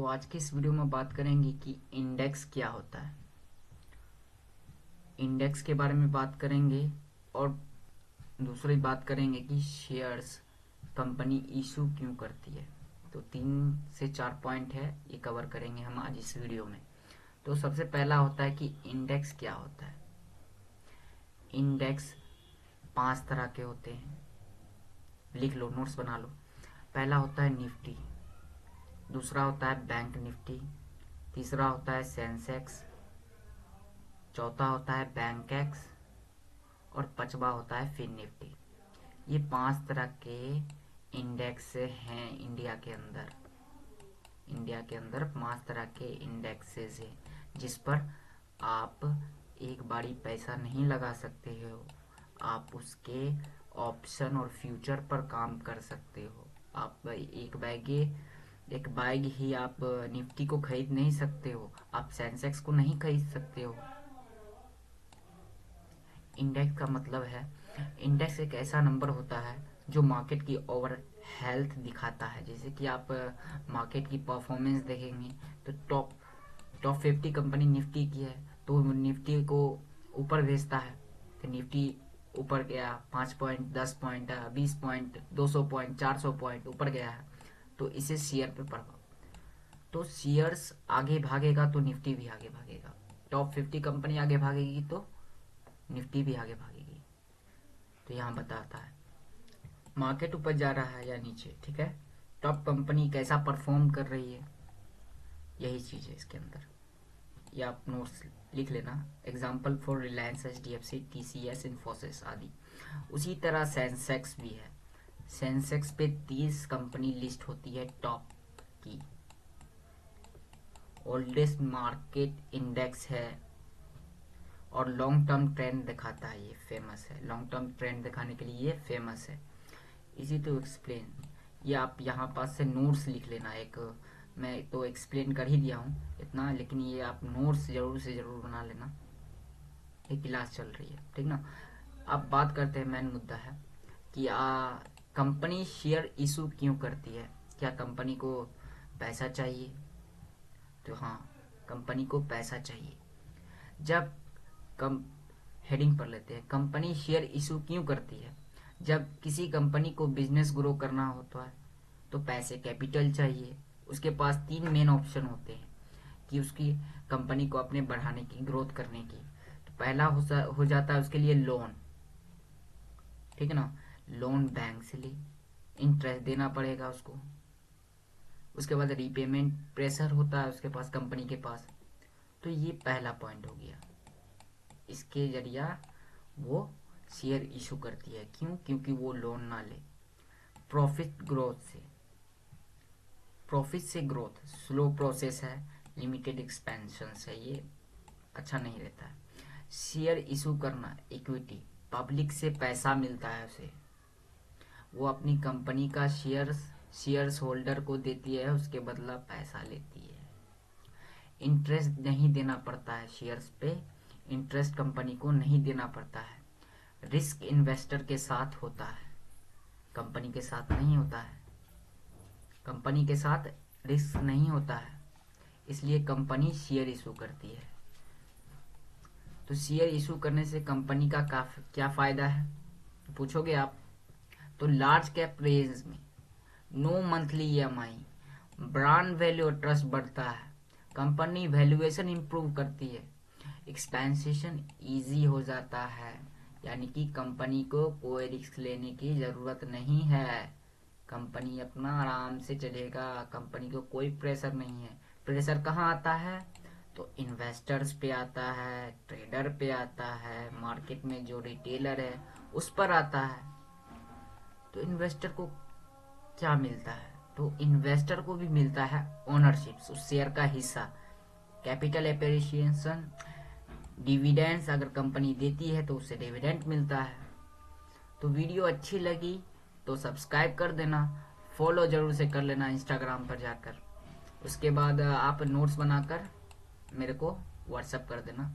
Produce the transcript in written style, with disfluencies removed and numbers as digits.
तो आज की इस वीडियो में बात करेंगे कि इंडेक्स क्या होता है। इंडेक्स के बारे में बात करेंगे और दूसरी बात करेंगे कि शेयर्स कंपनी इशू क्यों करती है। तो 3 से 4 पॉइंट है, ये कवर करेंगे हम आज इस वीडियो में। तो सबसे पहला होता है कि इंडेक्स क्या होता है। इंडेक्स 5 तरह के होते हैं, लिख लो, नोट्स बना लो। पहला होता है निफ्टी, दूसरा होता है बैंक निफ्टी, तीसरा होता है सेंसेक्स, चौथा होता है बैंकेक्स और पांचवा होता है फिन निफ्टी। ये 5 तरह के इंडेक्स हैं इंडिया के अंदर। इंडिया के अंदर 5 तरह के इंडेक्सेस हैं जिस पर आप एक बारी पैसा नहीं लगा सकते हो, आप उसके ऑप्शन और फ्यूचर पर काम कर सकते हो। आप एक बैग ही आप निफ्टी को खरीद नहीं सकते हो, आप सेंसेक्स को नहीं खरीद सकते हो। इंडेक्स का मतलब है, इंडेक्स एक ऐसा नंबर होता है जो मार्केट की ओवर हेल्थ दिखाता है। जैसे कि आप मार्केट की परफॉर्मेंस देखेंगे तो टॉप टॉप 50 कंपनी निफ्टी की है तो निफ्टी को ऊपर भेजता है। तो निफ्टी ऊपर गया 5 point, 10 point, 20 point, 200 point, 400 point ऊपर गया है, तो इसे शेयर पे प्रभाव। तो शेयर्स आगे भागेगा तो निफ्टी भी आगे भागेगा। टॉप 50 कंपनी आगे भागेगी तो निफ्टी भी आगे भागेगी। तो यहाँ बताता है मार्केट ऊपर जा रहा है या नीचे, ठीक है, टॉप कंपनी कैसा परफॉर्म कर रही है, यही चीज है इसके अंदर। ये आप नोट्स लिख लेना। Example for Reliance, HDFC, TCS, Infosys आदि। उसी तरह सेंसेक्स भी है। सेंसेक्स पे 30 कंपनी लिस्ट होती है टॉप की। ओल्डेस्ट मार्केट इंडेक्स है और लॉन्ग टर्म ट्रेंड दिखाता है, ये फेमस है। लॉन्ग टर्म ट्रेंड दिखाने के लिए ये फेमस है। इजी टू एक्सप्लेन, ये आप यहाँ पास से नोट्स लिख लेना। एक मैं तो एक्सप्लेन कर ही दिया हूँ इतना, लेकिन ये आप नोट्स जरूर से जरूर बना लेना। ये क्लास चल रही है, ठीक ना। अब बात करते हैं, मेन मुद्दा है कि कंपनी शेयर इशू क्यों करती है। क्या कंपनी को पैसा चाहिए? तो हाँ, कंपनी को पैसा चाहिए। जब कम हेडिंग पर लेते हैं, कंपनी शेयर इशू क्यों करती है। जब किसी कंपनी को बिजनेस ग्रो करना होता है तो पैसे, कैपिटल चाहिए। उसके पास 3 मेन ऑप्शन होते हैं कि उसकी कंपनी को अपने बढ़ाने की, ग्रोथ करने की। तो पहला हो जाता है उसके लिए लोन, ठीक है ना। लोन बैंक से ले, इंटरेस्ट देना पड़ेगा उसको। उसके बाद रीपेमेंट प्रेशर होता है उसके पास, कंपनी के पास। तो ये पहला पॉइंट हो गया, इसके जरिया वो शेयर इशू करती है। क्यों? क्योंकि वो लोन ना ले। प्रॉफिट ग्रोथ से, प्रॉफिट से ग्रोथ स्लो प्रोसेस है, लिमिटेड एक्सपेंशन है, ये अच्छा नहीं रहता है। शेयर इशू करना, इक्विटी, पब्लिक से पैसा मिलता है उसे, वो अपनी कंपनी का शेयर्स होल्डर को देती है, उसके बदला पैसा लेती है। इंटरेस्ट नहीं देना पड़ता है शेयर्स पे, इंटरेस्ट कंपनी को नहीं देना पड़ता है। रिस्क इन्वेस्टर के साथ होता है, कंपनी के साथ नहीं होता है। कंपनी के साथ रिस्क नहीं होता है, इसलिए कंपनी शेयर इशू करती है। तो शेयर इशू करने से कंपनी का क्या फायदा है पूछोगे आप। तो लार्ज कैप रेंज में no monthly EMI, brand value और ट्रस्ट बढ़ता है, कंपनी वैल्यूएशन इंप्रूव करती है, एक्सपेंसेशन इजी हो जाता है, यानी कि कंपनी को कोई रिस्क लेने की जरूरत नहीं है। कंपनी अपना आराम से चलेगा, कंपनी को कोई प्रेशर नहीं है। प्रेशर कहाँ आता है? तो इन्वेस्टर्स पे आता है, ट्रेडर पे आता है, मार्केट में जो रिटेलर है उस पर आता है। तो इन्वेस्टर को क्या मिलता है? तो इन्वेस्टर को भी मिलता है ओनरशिप, उस शेयर का हिस्सा, कैपिटल एप्रिसिएशन, डिविडेंड्स। अगर कंपनी देती है तो उससे डिविडेंड मिलता है। तो वीडियो अच्छी लगी तो सब्सक्राइब कर देना, फॉलो जरूर से कर लेना इंस्टाग्राम पर जाकर। उसके बाद आप नोट्स बनाकर मेरे को व्हाट्सएप कर देना।